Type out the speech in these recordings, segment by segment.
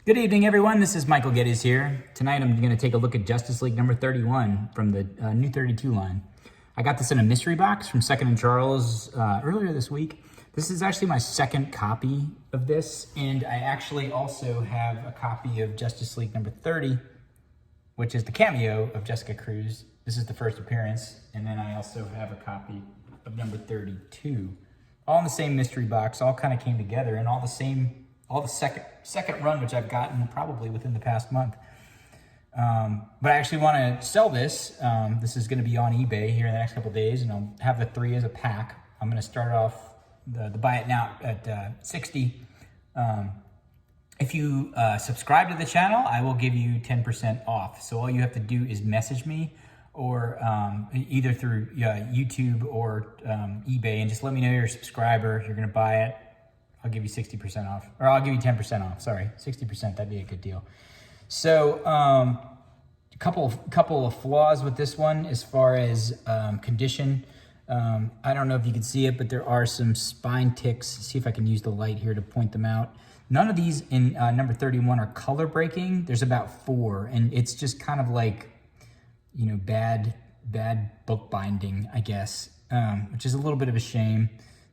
Good evening, everyone. This is Michael Geddes here. Tonight I'm going to take a look at Justice League number 31 from the New 32 line. I got this in a mystery box from Second and Charles earlier this week. This is actually my second copy of this, and I actually also have a copy of Justice League number 30, which is the cameo of Jessica Cruz. This is the first appearance, and then I also have a copy of number 32. All in the same mystery box, all kind of came together, and all the second run, which I've gotten probably within the past month. But I actually want to sell this. This is going to be on eBay here in the next couple of days, and I'll have the 3 as a pack. I'm going to start off the buy it now at 60. If you subscribe to the channel, I will give you 10% off. So all you have to do is message me, or either through YouTube or eBay, and just let me know you're a subscriber. If you're going to buy it, I'll give you 60% off, or I'll give you 10% off. Sorry, 60%. That'd be a good deal. So, a couple of flaws with this one as far as condition. I don't know if you can see it, but there are some spine ticks. See if I can use the light here to point them out. None of these in number 31 are color breaking. There's about 4, and it's just kind of like, you know, bad book binding, I guess, which is a little bit of a shame.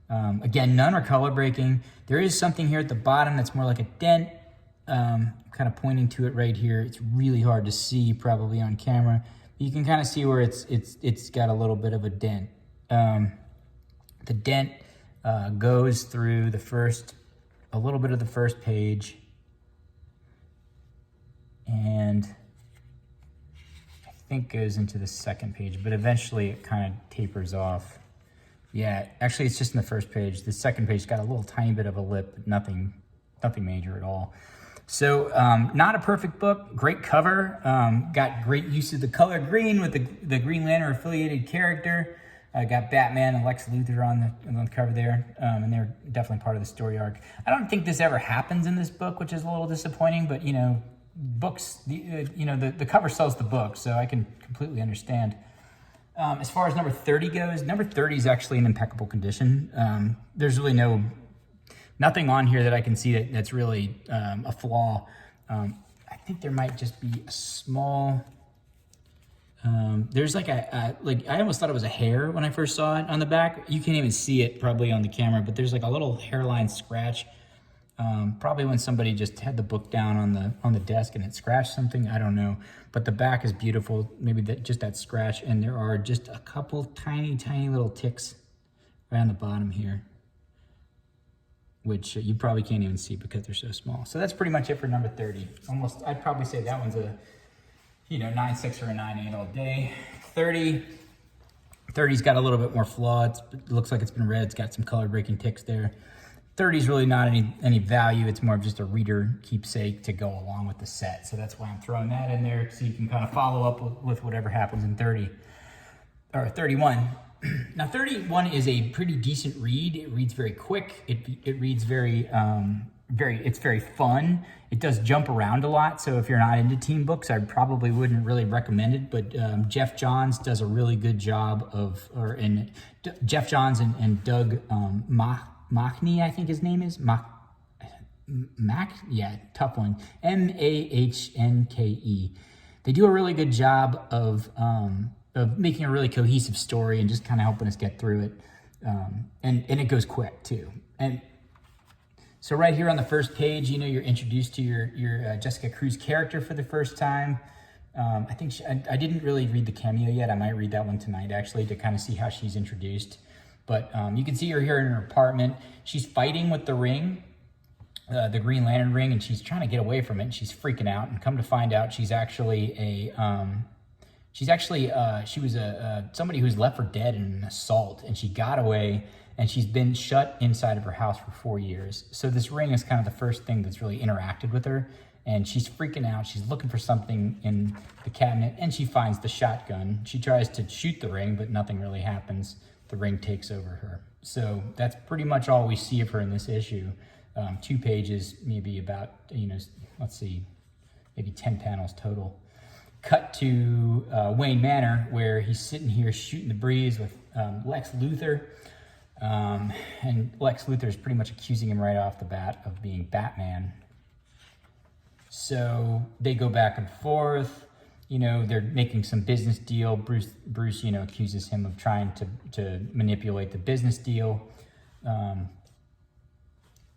Again, none are color breaking. There is something here at the bottom that's more like a dent, kind of pointing to it right here. It's really hard to see probably on camera. You can kind of see where it's got a little bit of a dent. The dent goes through a little bit of the first page, and I think goes into the second page, but eventually it kind of tapers off. Yeah, actually it's just in the first page. The second page got a little tiny bit of a lip, nothing major at all. So not a perfect book, great cover. Got great use of the color green with the Green Lantern affiliated character. Got Batman and Lex Luthor on the cover there, and they're definitely part of the story arc. I don't think this ever happens in this book, which is a little disappointing, but you know, books, the cover sells the book, so I can completely understand. As far as number 30 goes, number 30 is actually in impeccable condition. There's really nothing on here that I can see that's really a flaw. I think there might just be a small, there's like I almost thought it was a hair when I first saw it on the back. You can't even see it probably on the camera, but there's like a little hairline scratch. Probably when somebody just had the book down on the desk and it scratched something, I don't know. But the back is beautiful, maybe just that scratch, and there are just a couple tiny little ticks right on the bottom here, which you probably can't even see because they're so small. So that's pretty much it for number 30. Almost, I'd probably say that one's a 9.6 or a 9.8 all day. 30's got a little bit more flaw. It looks like it's been read. It's got some color breaking ticks there. 30 is really not any value. It's more of just a reader keepsake to go along with the set. So that's why I'm throwing that in there, so you can kind of follow up with whatever happens in 30 or 31. Now 31 is a pretty decent read. It reads very quick. It reads it's very fun. It does jump around a lot. So if you're not into teen books, I probably wouldn't really recommend it. But Jeff Johns does a really good job Jeff Johns and Doug Mahnke, I think his name is yeah, tough one. Mahnke. They do a really good job of making a really cohesive story and just kind of helping us get through it. And it goes quick too. And so right here on the first page, you're introduced to your Jessica Cruz character for the first time. I think I didn't really read the cameo yet. I might read that one tonight actually to kind of see how she's introduced. But you can see her here in her apartment. She's fighting with the ring, the Green Lantern ring, and she's trying to get away from it. And she's freaking out. And come to find out, she was somebody who was left for dead in an assault, and she got away. And she's been shut inside of her house for 4 years. So this ring is kind of the first thing that's really interacted with her. And she's freaking out. She's looking for something in the cabinet, and she finds the shotgun. She tries to shoot the ring, but nothing really happens. The ring takes over her. So that's pretty much all we see of her in this issue. 2 pages, maybe about, let's see, maybe 10 panels total. Cut to Wayne Manor, where he's sitting here shooting the breeze with Lex Luthor. And Lex Luthor is pretty much accusing him right off the bat of being Batman. So they go back and forth. You know, they're making some business deal. Bruce, you know, accuses him of trying to manipulate the business deal.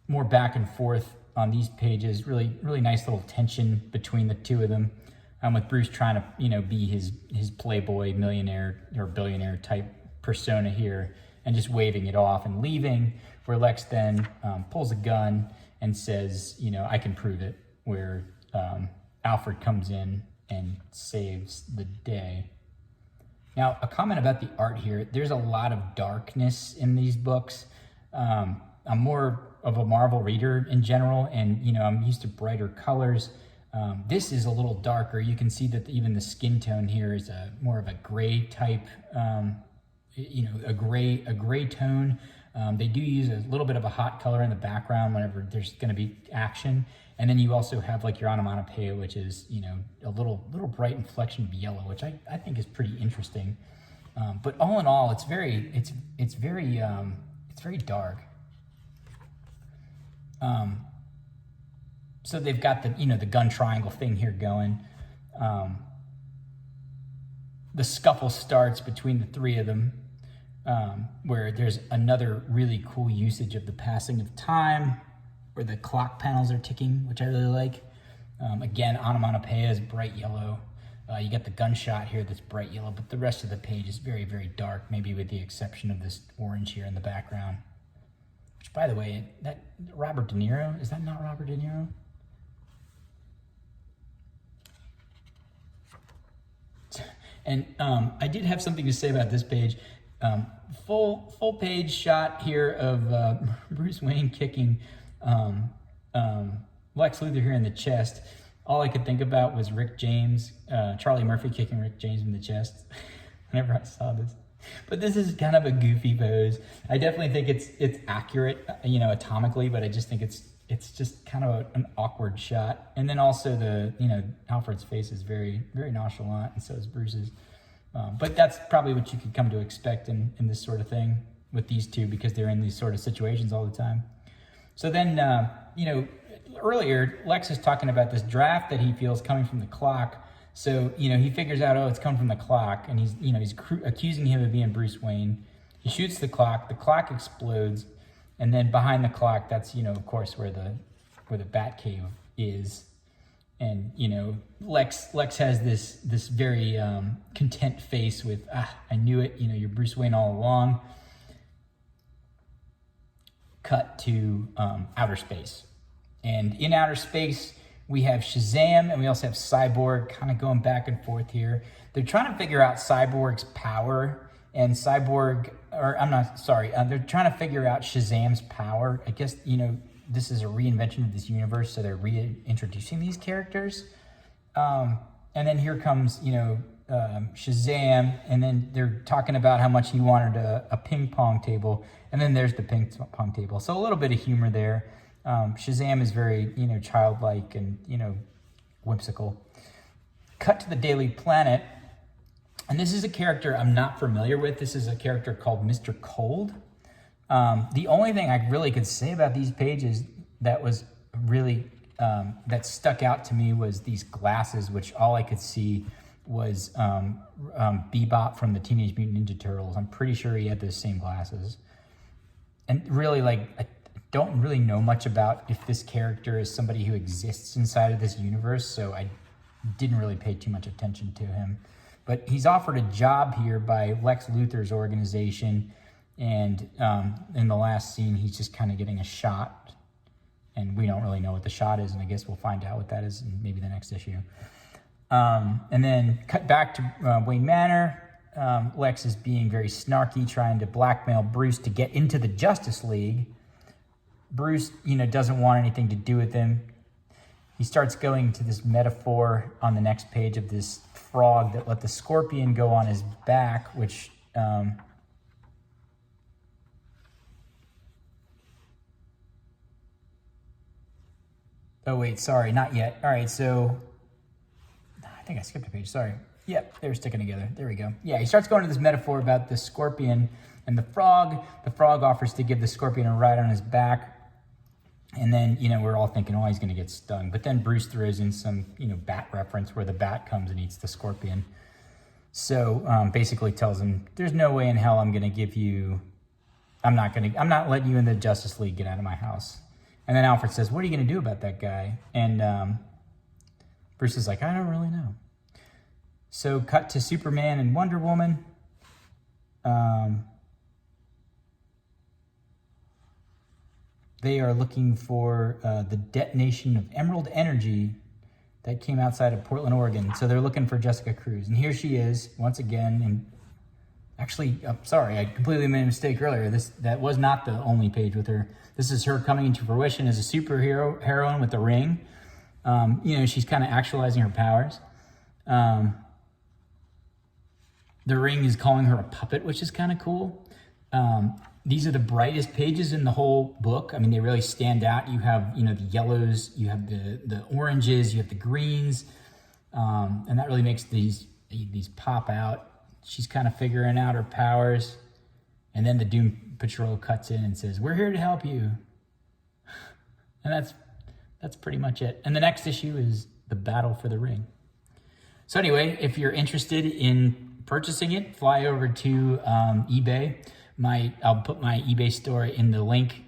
More back and forth on these pages. Really, really nice little tension between the two of them. With Bruce trying to, you know, be his playboy millionaire or billionaire type persona here, and just waving it off and leaving. Where Lex then pulls a gun and says, you know, I can prove it. Where Alfred comes in and saves the day. Now, a comment about the art here. There's a lot of darkness in these books. I'm more of a Marvel reader in general, and, you know, I'm used to brighter colors. This is a little darker. You can see that even the skin tone here is more of a gray type, you know, a gray tone. They do use a little bit of a hot color in the background whenever there's going to be action. And then you also have like your onomatopoeia, which is, you know, a little bright inflection of yellow, which I think is pretty interesting. But all in all, it's very dark. So they've got the, you know, the gun triangle thing here going. The scuffle starts between the three of them, where there's another really cool usage of the passing of time, where the clock panels are ticking, which I really like. Again, onomatopoeia is bright yellow. You get the gunshot here that's bright yellow, but the rest of the page is very, very dark, maybe with the exception of this orange here in the background. Which, by the way, that Robert De Niro, is that not Robert De Niro? And I did have something to say about this page. Full page shot here of Bruce Wayne kicking Lex Luthor here in the chest. All I could think about was Rick James, Charlie Murphy kicking Rick James in the chest whenever I saw this. But this is kind of a goofy pose. I definitely think it's accurate, you know, atomically, but I just think it's just kind of an awkward shot. And then also the, you know, Alfred's face is very, very nonchalant, and so is Bruce's. But that's probably what you could come to expect in this sort of thing with these two, because they're in these sort of situations all the time. So then, you know, earlier, Lex is talking about this draft that he feels coming from the clock. So, you know, he figures out, oh, it's coming from the clock, and he's accusing him of being Bruce Wayne. He shoots the clock explodes, and then behind the clock, that's, you know, of course, where the Batcave is. And, you know, Lex has this very content face with, I knew it, you know, you're Bruce Wayne all along. Cut to outer space. And in outer space, we have Shazam, and we also have Cyborg kind of going back and forth here. They're trying to figure out Cyborg's power, and they're trying to figure out Shazam's power. I guess, you know, this is a reinvention of this universe, so they're reintroducing these characters. And then here comes, you know, Shazam, and then they're talking about how much he wanted a ping pong table, and then there's the ping pong table. So a little bit of humor there. Shazam is very, you know, childlike and, you know, whimsical. Cut to the Daily Planet, and this is a character I'm not familiar with. This is a character called Mr. Cold. The only thing I really could say about these pages that was really, that stuck out to me was these glasses, which all I could see was Bebop from the Teenage Mutant Ninja Turtles. I'm pretty sure he had those same glasses. And really, like, I don't really know much about if this character is somebody who exists inside of this universe, so I didn't really pay too much attention to him. But he's offered a job here by Lex Luthor's organization, and in the last scene, he's just kind of getting a shot, and we don't really know what the shot is, and I guess we'll find out what that is in maybe the next issue. And then cut back to Wayne Manor. Lex is being very snarky, trying to blackmail Bruce to get into the Justice League. Bruce, you know, doesn't want anything to do with him. He starts going to this metaphor on the next page of this frog that let the scorpion go on his back, which oh wait, sorry, not yet. All right, so I think I skipped a page, sorry. Yep, they were sticking together. There we go. Yeah, he starts going to this metaphor about the scorpion and the frog. The frog offers to give the scorpion a ride on his back. And then, we're all thinking, oh, he's going to get stung. But then Bruce throws in some, bat reference where the bat comes and eats the scorpion. So basically tells him, there's no way in hell I'm not letting you in the Justice League. Get out of my house. And then Alfred says, what are you going to do about that guy? And Bruce is like, I don't really know. So cut to Superman and Wonder Woman. They are looking for the detonation of Emerald Energy that came outside of Portland, Oregon. So they're looking for Jessica Cruz. And here she is once again. And actually, sorry, I completely made a mistake earlier. That was not the only page with her. This is her coming into fruition as a heroine with the ring. She's kind of actualizing her powers. The ring is calling her a puppet, which is kind of cool. These are the brightest pages in the whole book. I mean, they really stand out. You have, the yellows, you have the oranges, you have the greens, and that really makes these pop out. She's kind of figuring out her powers, and then the Doom Patrol cuts in and says, "We're here to help you," and that's pretty much it. And the next issue is the battle for the ring. So anyway, if you're interested in purchasing it, fly over to eBay. I'll put my eBay store in the link.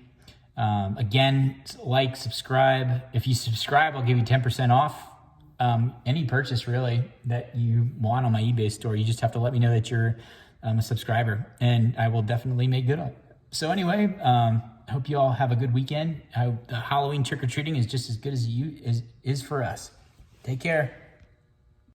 Again, like, subscribe. If you subscribe, I'll give you 10% off any purchase really that you want on my eBay store. You just have to let me know that you're a subscriber, and I will definitely make good on it. So anyway, I hope you all have a good weekend. I hope the Halloween trick-or-treating is just as good as is for us. Take care.